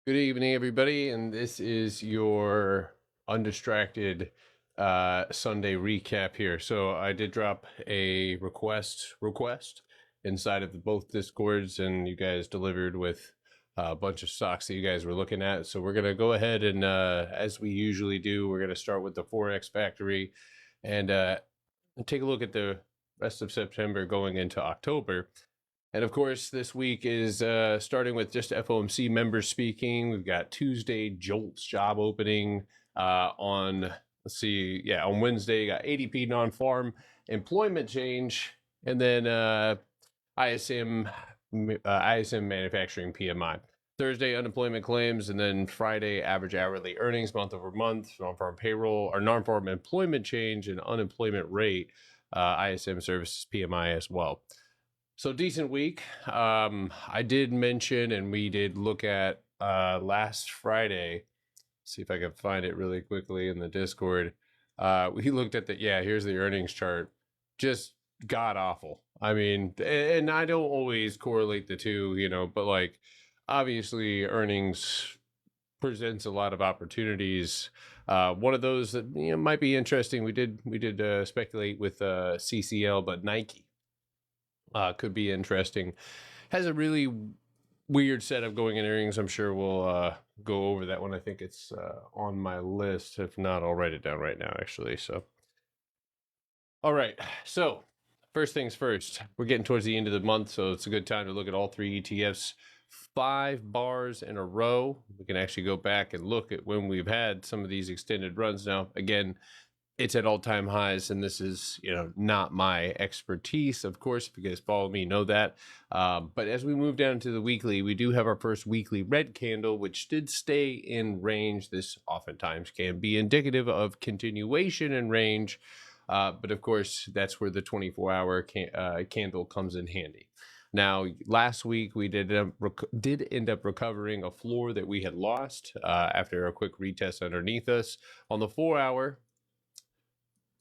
Good evening, everybody, and this is your undistracted Sunday recap here. So I did drop a request inside of both Discords, and you guys delivered with a bunch of stocks that you guys were looking at. So we're gonna go ahead and, as we usually do, we're gonna start with the Forex Factory and take a look at the rest of September going into October. And of course, this week is starting with just FOMC members speaking. We've got Tuesday, Jolt's job opening on, let's see, yeah, on Wednesday, you got ADP non-farm employment change, and then ISM manufacturing PMI. Thursday, unemployment claims, and then Friday, average hourly earnings month over month, non-farm payroll, or non-farm employment change and unemployment rate, ISM services PMI as well. So decent week. I did mention, and we did look at last Friday. See if I can find it really quickly in the Discord. We looked at here's the earnings chart. Just god awful. I mean, and I don't always correlate the two, but like obviously earnings presents a lot of opportunities. One of those that might be interesting. We did speculate with CCL, but Nike could be interesting. Has a really weird setup going in earnings. I'm sure we'll go over that one. I think it's on my list. If not, I'll write it down right now, actually. So, all right. So, first things first, we're getting towards the end of the month, so it's a good time to look at all three ETFs. 5 bars in a row. We can actually go back and look at when we've had some of these extended runs. Now, again, it's at all-time highs, and this is not my expertise, of course. If you guys follow me, know that. But as we move down to the weekly, we do have our first weekly red candle, which did stay in range. This oftentimes can be indicative of continuation in range, but of course that's where the 24-hour candle comes in handy. Now, last week we did end up recovering a floor that we had lost after a quick retest underneath us. On the 4-hour,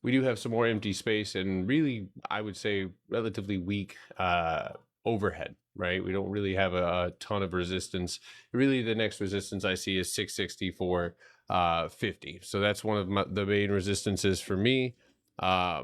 we do have some more empty space and really, I would say, relatively weak overhead, right? We don't really have a ton of resistance. Really, the next resistance I see is 664.50. So that's one of the main resistances for me. Let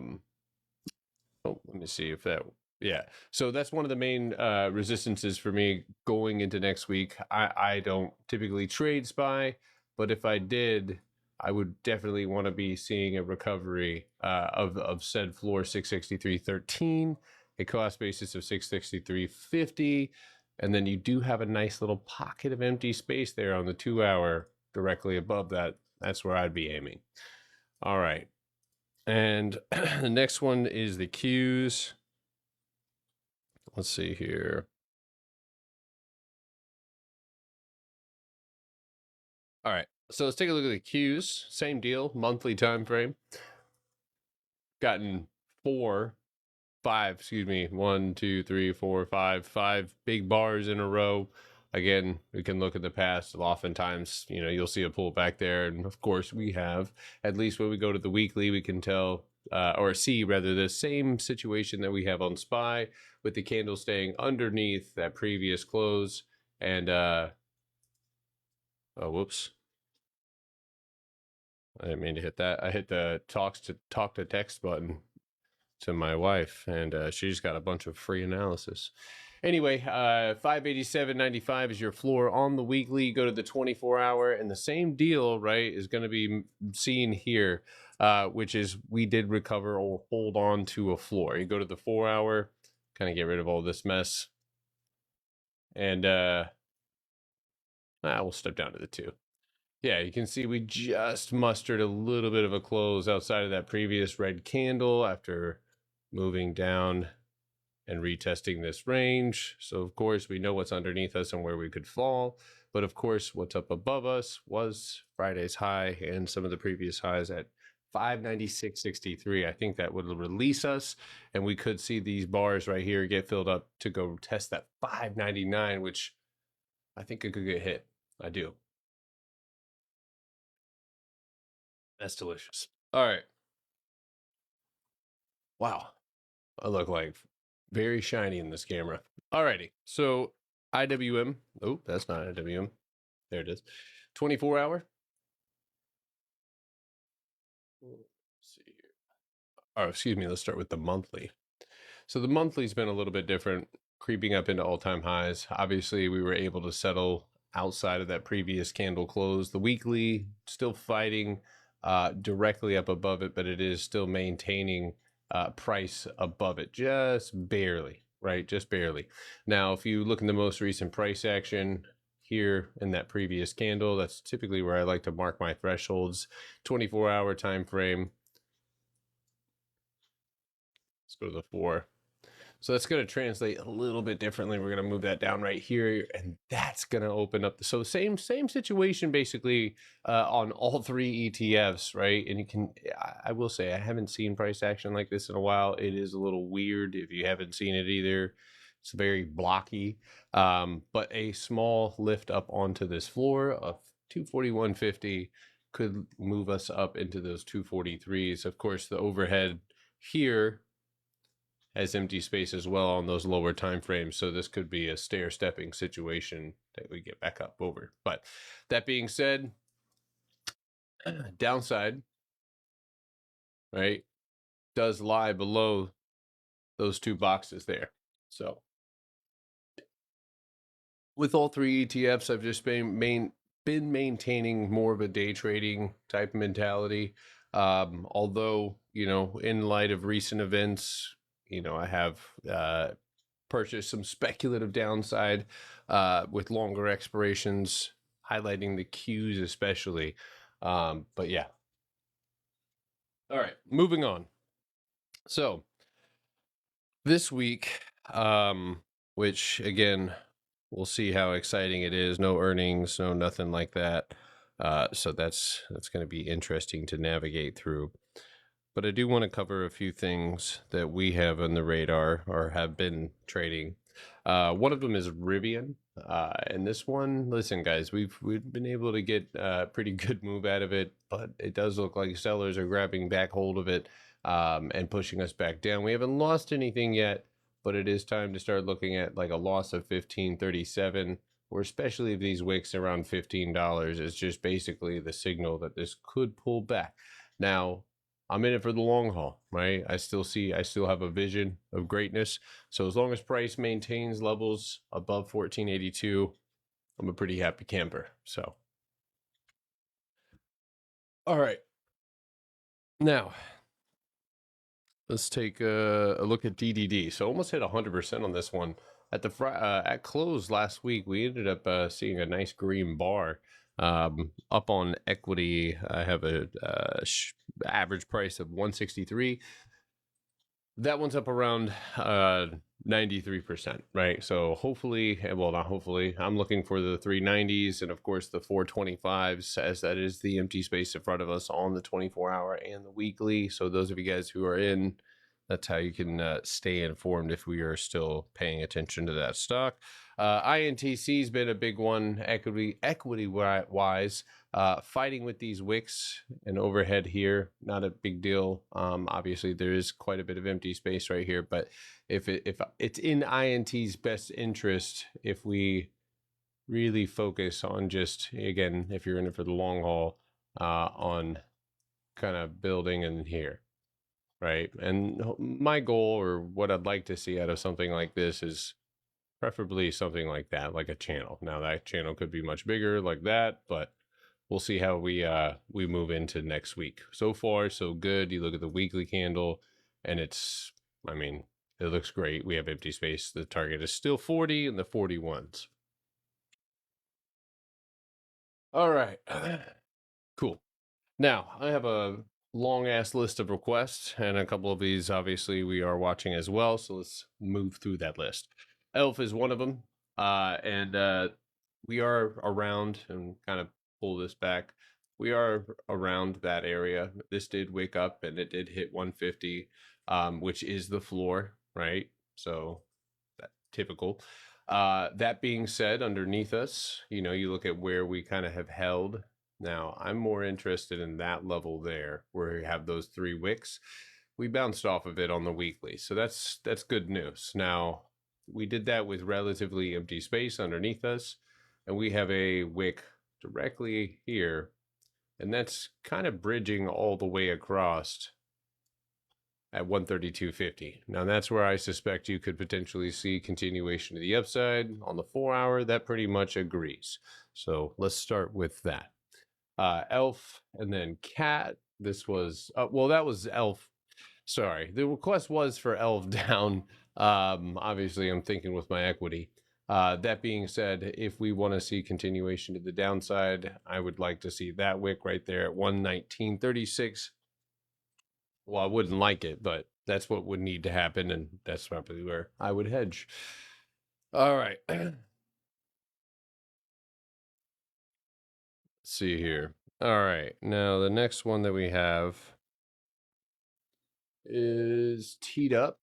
me see if that... Yeah, so that's one of the main resistances for me going into next week. I don't typically trade SPY, but if I did, I would definitely want to be seeing a recovery of said floor 663.13, a cost basis of 663.50, and then you do have a nice little pocket of empty space there on the 2-hour directly above that. That's where I'd be aiming. All right, and the next one is the Qs. Let's see here. All right, so let's take a look at the Qs. Same deal, monthly time frame. Gotten 5 big bars in a row. Again, we can look at the past. Oftentimes, you'll see a pullback there, and of course, we have. At least when we go to the weekly, we can tell or see rather the same situation that we have on SPY, with the candle staying underneath that previous close. And oh, whoops. I didn't mean to hit that. I hit the talk to text button to my wife, and she just got a bunch of free analysis. Anyway, 587.95 is your floor on the weekly. You go to the 24-hour, and the same deal, right, is going to be seen here, which is we did recover or hold on to a floor. You go to the 4-hour, kind of get rid of all this mess, and we'll step down to the 2. Yeah, you can see we just mustered a little bit of a close outside of that previous red candle after moving down and retesting this range. So of course we know what's underneath us and where we could fall, but of course what's up above us was Friday's high and some of the previous highs at 596.63. I think that would release us, and we could see these bars right here get filled up to go test that 599, which I think it could get hit. I do. That's delicious. All right. Wow, I look like very shiny in this camera. Alrighty, so IWM. Oh, that's not IWM. There it is. 24 hour. Let's see here. Oh, excuse me. Let's start with the monthly. So the monthly's been a little bit different, creeping up into all-time highs. Obviously, we were able to settle outside of that previous candle close. The weekly still fighting directly up above it, but it is still maintaining price above it, just barely, right? Just barely. Now, if you look in the most recent price action here in that previous candle, that's typically where I like to mark my thresholds. 24-hour time frame. Let's go to the 4. So that's going to translate a little bit differently. We're going to move that down right here, and that's going to open up. So same situation basically on all three ETFs, right? And you can, I will say, I haven't seen price action like this in a while. It is a little weird if you haven't seen it either. It's very blocky, but a small lift up onto this floor of 241.50 could move us up into those 243s. Of course, the overhead here has empty space as well on those lower time frames, so this could be a stair-stepping situation that we get back up over. But that being said, downside, right, does lie below those two boxes there. So with all three ETFs, I've just been maintaining more of a day trading type mentality. Although, you know, in light of recent events, you know, I have purchased some speculative downside with longer expirations, highlighting the Qs especially. But yeah. All right, moving on. So this week, which again, we'll see how exciting it is. No earnings, no nothing like that. So that's going to be interesting to navigate through. But I do want to cover a few things that we have on the radar or have been trading. One of them is Rivian. And this one, listen, guys, we've been able to get a pretty good move out of it, but it does look like sellers are grabbing back hold of it and pushing us back down. We haven't lost anything yet, but it is time to start looking at like a loss of 15.37, or especially if these wicks around $15 is just basically the signal that this could pull back. Now, I'm in it for the long haul, right? I still have a vision of greatness. So as long as price maintains levels above 1482, I'm a pretty happy camper. So, all right. Now, let's take a look at DDD. So almost hit 100% on this one. At close last week, we ended up seeing a nice green bar. Up on equity, I have a average price of 163. That one's up around 93%, right? So hopefully, well, not hopefully, I'm looking for the 390s and of course the 425s, as that is the empty space in front of us on the 24-hour and the weekly. So those of you guys who are in, that's how you can stay informed if we are still paying attention to that stock. INTC has been a big one, equity wise, fighting with these wicks and overhead here. Not a big deal. Obviously, there is quite a bit of empty space right here, but if it's in INT's best interest, if we really focus on just, again, if you're in it for the long haul, on kind of building in here. Right. And my goal, or what I'd like to see out of something like this, is preferably something like that, like a channel. Now that channel could be much bigger like that, but we'll see how we move into next week. So far, so good. You look at the weekly candle and it's, I mean, it looks great. We have empty space. The target is still 40 and the 41s. All right. Cool. Now I have a long ass list of requests, and a couple of these obviously we are watching as well, so let's move through that list. Elf is one of them, and we are around, and kind of pull this back, we are around that area. This did wake up and it did hit 150, which is the floor, right? So that typical. That being said, underneath us, you know, you look at where we kind of have held. Now, I'm more interested in that level there, where you have those three wicks. We bounced off of it on the weekly, so that's good news. Now, we did that with relatively empty space underneath us, and we have a wick directly here, and that's kind of bridging all the way across at 132.50. Now that's where I suspect you could potentially see continuation to the upside on the 4-hour. That pretty much agrees. So let's start with that. Elf and then Cat. This was well, that was Elf. Sorry, the request was for Elf down. Obviously, I'm thinking with my equity. That being said, if we want to see continuation to the downside, I would like to see that wick right there at 119.36. Well, I wouldn't like it, but that's what would need to happen, and that's probably where I would hedge. All right. Let's see here. All right. Now, the next one that we have is teed up.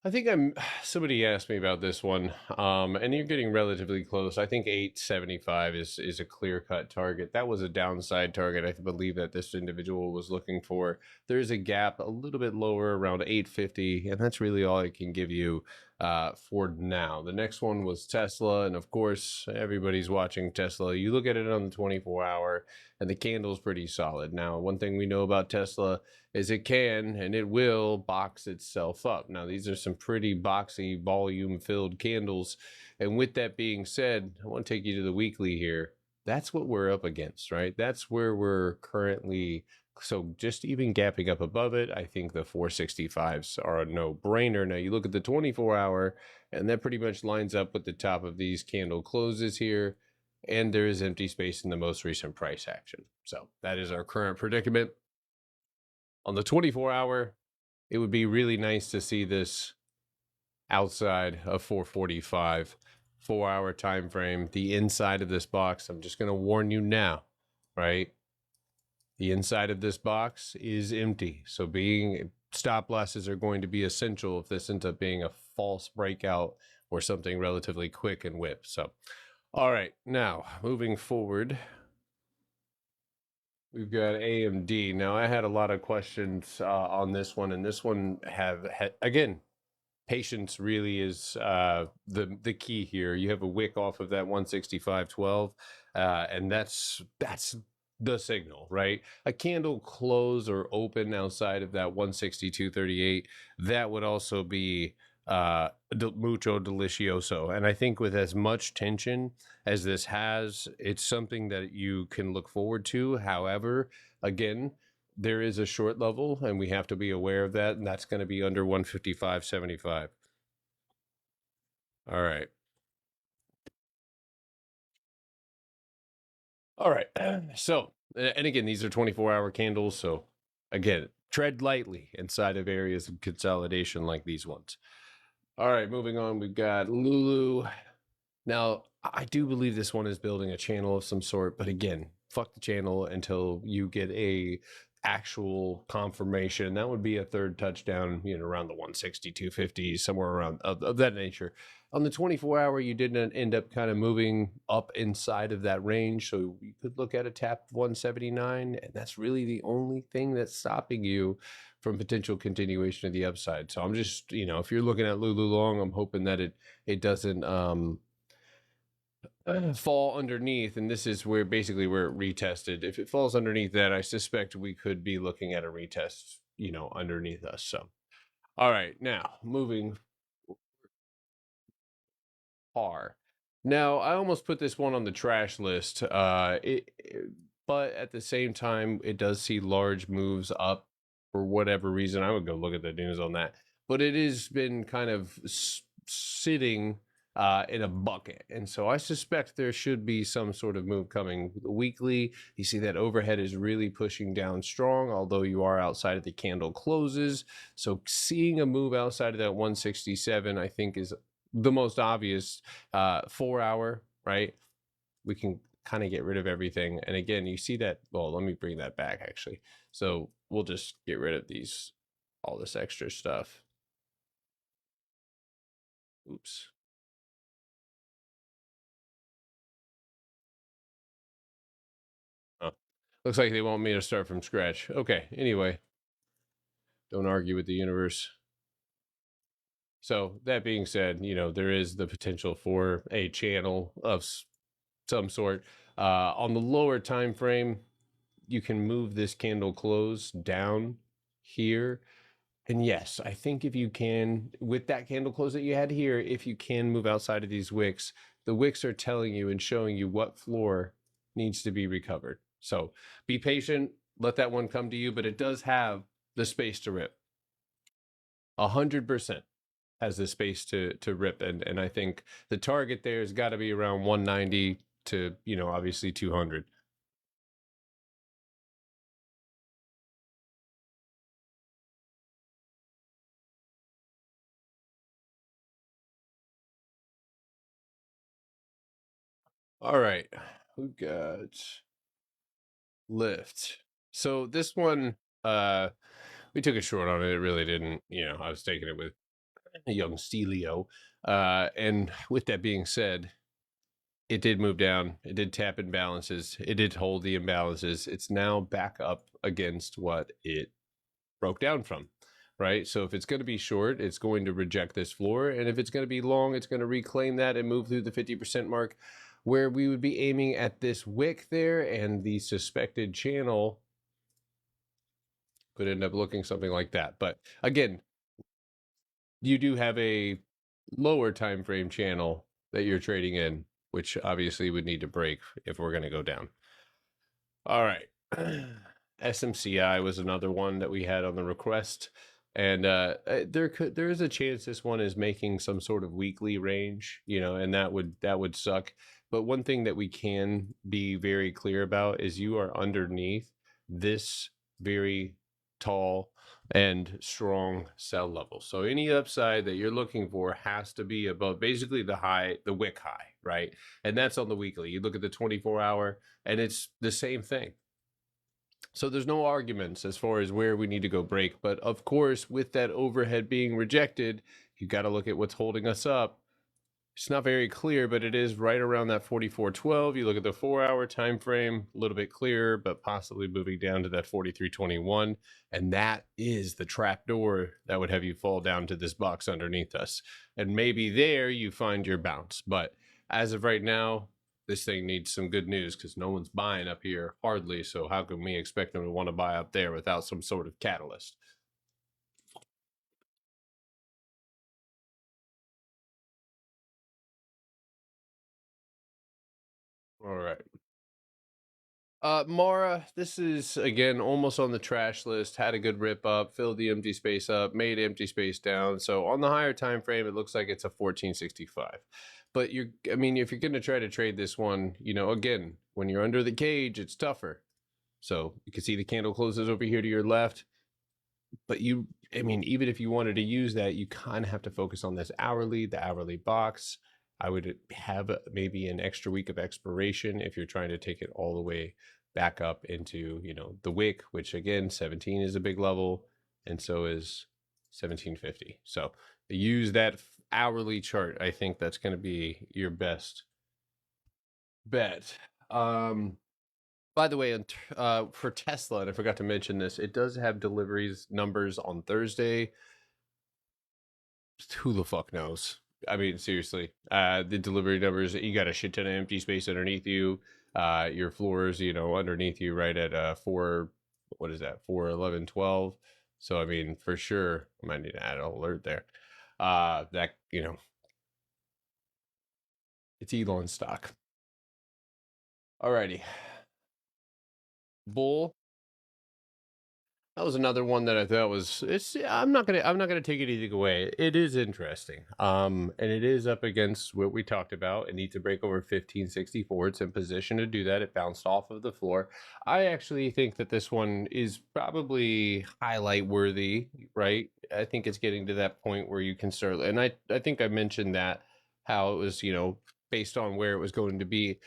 I think somebody asked me about this one, and you're getting relatively close. I think 875 is a clear-cut target. That was a downside target I believe that this individual was looking for. There's a gap a little bit lower around 850, and that's really all I can give you for now. The next one was Tesla, and of course, everybody's watching Tesla. You look at it on the 24-hour, and the candle's pretty solid. Now, one thing we know about Tesla is it can and it will box itself up. Now, these are some pretty boxy, volume-filled candles. And with that being said, I want to take you to the weekly here. That's what we're up against, right? That's where we're currently. So just even gapping up above it, I think the 465s are a no-brainer. Now, you look at the 24-hour, and that pretty much lines up with the top of these candle closes here. And there is empty space in the most recent price action. So that is our current predicament. On the 24-hour, it would be really nice to see this outside of 445, 4-hour time frame, the inside of this box. I'm just going to warn you now, right? The inside of this box is empty. So stop losses are going to be essential if this ends up being a false breakout or something relatively quick and whip. So, all right, now moving forward, we've got AMD. Now, I had a lot of questions on this one, and this one again, patience really is the key here. You have a wick off of that 165.12, and that's the signal, right? A candle close or open outside of that 162.38, that would also be mucho delicioso. And I think with as much tension as this has, it's something that you can look forward to. However, again, there is a short level, and we have to be aware of that, and that's going to be under 155.75. All right. All right. So, and again, these are 24-hour candles. So, again, tread lightly inside of areas of consolidation like these ones. All right, moving on, we've got Lulu. Now, I do believe this one is building a channel of some sort, but again, fuck the channel until you get a actual confirmation. That would be a third touchdown, around the 160, 250, somewhere around of that nature. On the 24-hour, you didn't end up kind of moving up inside of that range. So you could look at a tap 179, and that's really the only thing that's stopping you from potential continuation of the upside. So I'm just, if you're looking at Lulu long, I'm hoping that it doesn't fall underneath, and this is where basically where it retested. If it falls underneath that, I suspect we could be looking at a retest, underneath us. So, all right, now moving par. Now, I almost put this one on the trash list, but at the same time, it does see large moves up for whatever reason. I would go look at the news on that, but it has been kind of sitting in a bucket. And so I suspect there should be some sort of move coming weekly. You see that overhead is really pushing down strong, although you are outside of the candle closes. So seeing a move outside of that 167, I think, is the most obvious. 4-hour, right? We can kind of get rid of everything. And again, you see that. Well, let me bring that back actually. So we'll just get rid of all this extra stuff. Oops. Oh, looks like they want me to start from scratch. Okay, anyway, don't argue with the universe. So that being said, there is the potential for a channel of some sort. On the lower time frame, you can move this candle close down here. And yes, I think if you can, with that candle close that you had here, if you can move outside of these wicks, the wicks are telling you and showing you what floor needs to be recovered. So be patient, let that one come to you, but it does have the space to rip. 100% has the space to rip. And I think the target there has got to be around 190 to, obviously 200. All right. We've got lift. So this one, we took a short on it. It really didn't, I was taking it with a young Stelio. And with that being said, it did move down. It did tap imbalances. It did hold the imbalances. It's now back up against what it broke down from, right? So if it's going to be short, it's going to reject this floor. And if it's going to be long, it's going to reclaim that and move through the 50% mark, where we would be aiming at this wick there, and the suspected channel could end up looking something like that. But again, you do have a lower time frame channel that you're trading in, which obviously would need to break if we're going to go down. All right. SMCI was another one that we had on the request, and there is a chance this one is making some sort of weekly range, and that would suck. But one thing that we can be very clear about is you are underneath this very tall and strong sell level. So any upside that you're looking for has to be above basically the wick high, right? And that's on the weekly. You look at the 24-hour and it's the same thing. So there's no arguments as far as where we need to go break. But of course, with that overhead being rejected, you got to look at what's holding us up. It's not very clear, but it is right around that 44.12. You look at the 4-hour time frame, a little bit clearer, but possibly moving down to that 43.21. And that is the trap door that would have you fall down to this box underneath us. And maybe there you find your bounce. But as of right now, this thing needs some good news because no one's buying up here hardly. So how can we expect them to want to buy up there without some sort of catalyst? All right. Mara, this is again almost on the trash list. Had a good rip up, filled the empty space up, made empty space down. So on the higher time frame, it looks like it's a 1465. But if you're going to try to trade this one, again, when you're under the cage, it's tougher. So you can see the candle closes over here to your left. But even if you wanted to use that, you kind of have to focus on this the hourly box. I would have maybe an extra week of expiration if you're trying to take it all the way back up into, the wick, which again, 17 is a big level, and so is 1750. So use that hourly chart. I think that's going to be your best bet. By the way, for Tesla, and I forgot to mention this, it does have deliveries numbers on Thursday. Who the fuck knows? I mean, seriously, the delivery numbers, you got a shit ton of empty space underneath you. Your floors, underneath you right at 4, what is that, 4, 11, 12. So, I mean, for sure, I might need to add an alert there. That, it's Elon stock. Alrighty. Bull. That was another one that I thought was I'm not gonna take anything away. It is interesting. And it is up against what we talked about. It needs to break over 1564. It's in position to do that. It bounced off of the floor. I actually think that this one is probably highlight worthy, right? I think it's getting to that point where you can start, and I think I mentioned that how it was, based on where it was going to be,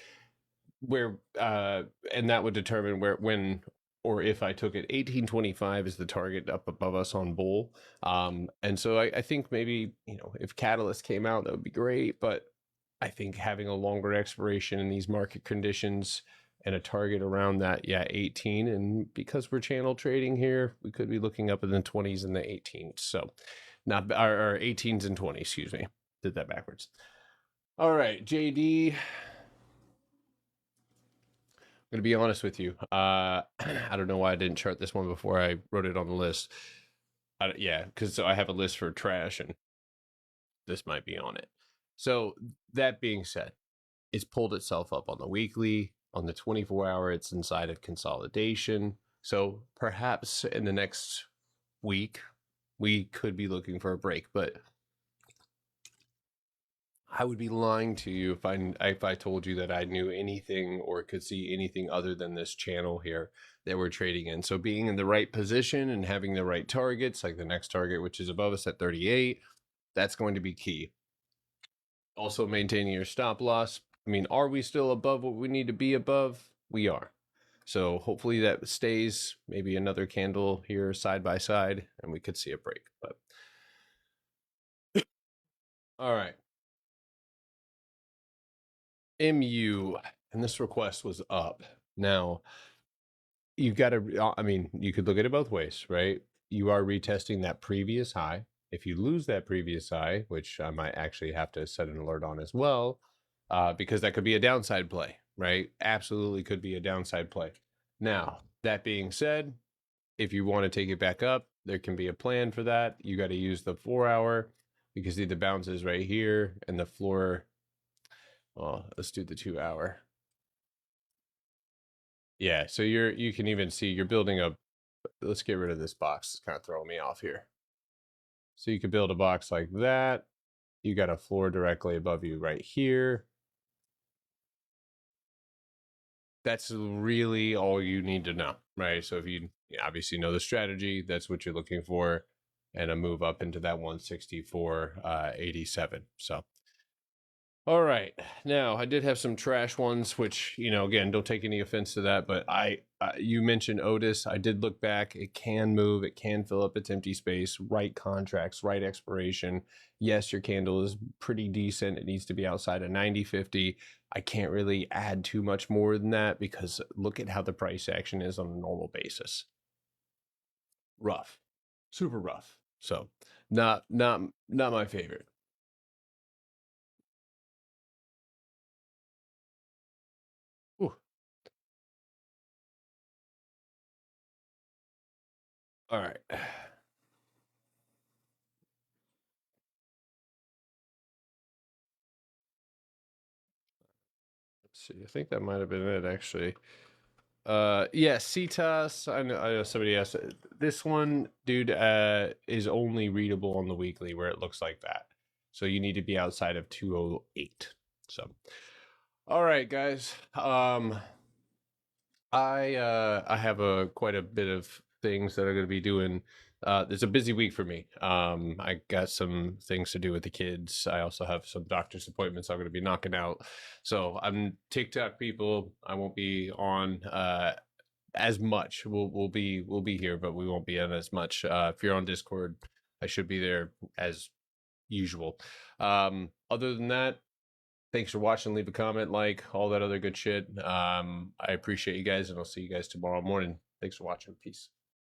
where and that would determine when or if I took it. 1825 is the target up above us on bull. And so I think maybe, if Catalyst came out, that would be great. But I think having a longer expiration in these market conditions and a target around that, 18. And because we're channel trading here, we could be looking up in the 20s and the 18s. So not our 18s and 20s, excuse me. Did that backwards. All right, JD. gonna be honest with you. I don't know why I didn't chart this one before I wrote it on the list. Yeah, because I have a list for trash, and this might be on it. So that being said, it's pulled itself up on the weekly, on the 24-hour. It's inside of consolidation. So perhaps in the next week, we could be looking for a break, but I would be lying to you if I told you that I knew anything or could see anything other than this channel here that we're trading in. So being in the right position and having the right targets, like the next target, which is above us at 38, that's going to be key. Also maintaining your stop loss. I mean, are we still above what we need to be above? We are. So hopefully that stays. Maybe another candle here side by side, and we could see a break. But all right. MU, and this request was up. Now, you've got to, I mean, you could look at it both ways, right? You are retesting that previous high. If you lose that previous high, which I might actually have to set an alert on as well, because that could be a downside play, right? Absolutely could be a downside play. Now, that being said, if you want to take it back up, there can be a plan for that. You got to use the 4-hour. You can see the bounces right here and the floor. Well, let's do the 2-hour. Yeah, so you can even see you're building a, let's get rid of this box. It's kind of throwing me off here. So you could build a box like that. You got a floor directly above you right here. That's really all you need to know, right? So if you obviously know the strategy, that's what you're looking for, and a move up into that 164.87. So all right. Now, I did have some trash ones, which, again, don't take any offense to that, but you mentioned Otis. I did look back. It can move. It can fill up its empty space, right contracts, right expiration. Yes, your candle is pretty decent. It needs to be outside of 90.50. I can't really add too much more than that because look at how the price action is on a normal basis. Rough. Super rough. So, not my favorite. Ooh. All right. Let's see. I think that might have been it actually. Yeah, CTAS. I know somebody asked. This one, dude, is only readable on the weekly where it looks like that. So you need to be outside of 208. So all right, guys. I have a quite a bit of things that I'm going to be doing. It's a busy week for me. I got some things to do with the kids. I also have some doctor's appointments I'm going to be knocking out. So I'm TikTok people. I won't be on as much. We'll be here, but we won't be on as much. If you're on Discord, I should be there as usual. Other than that, thanks for watching. Leave a comment, like all that other good shit. I appreciate you guys, and I'll see you guys tomorrow morning. Thanks for watching. Peace.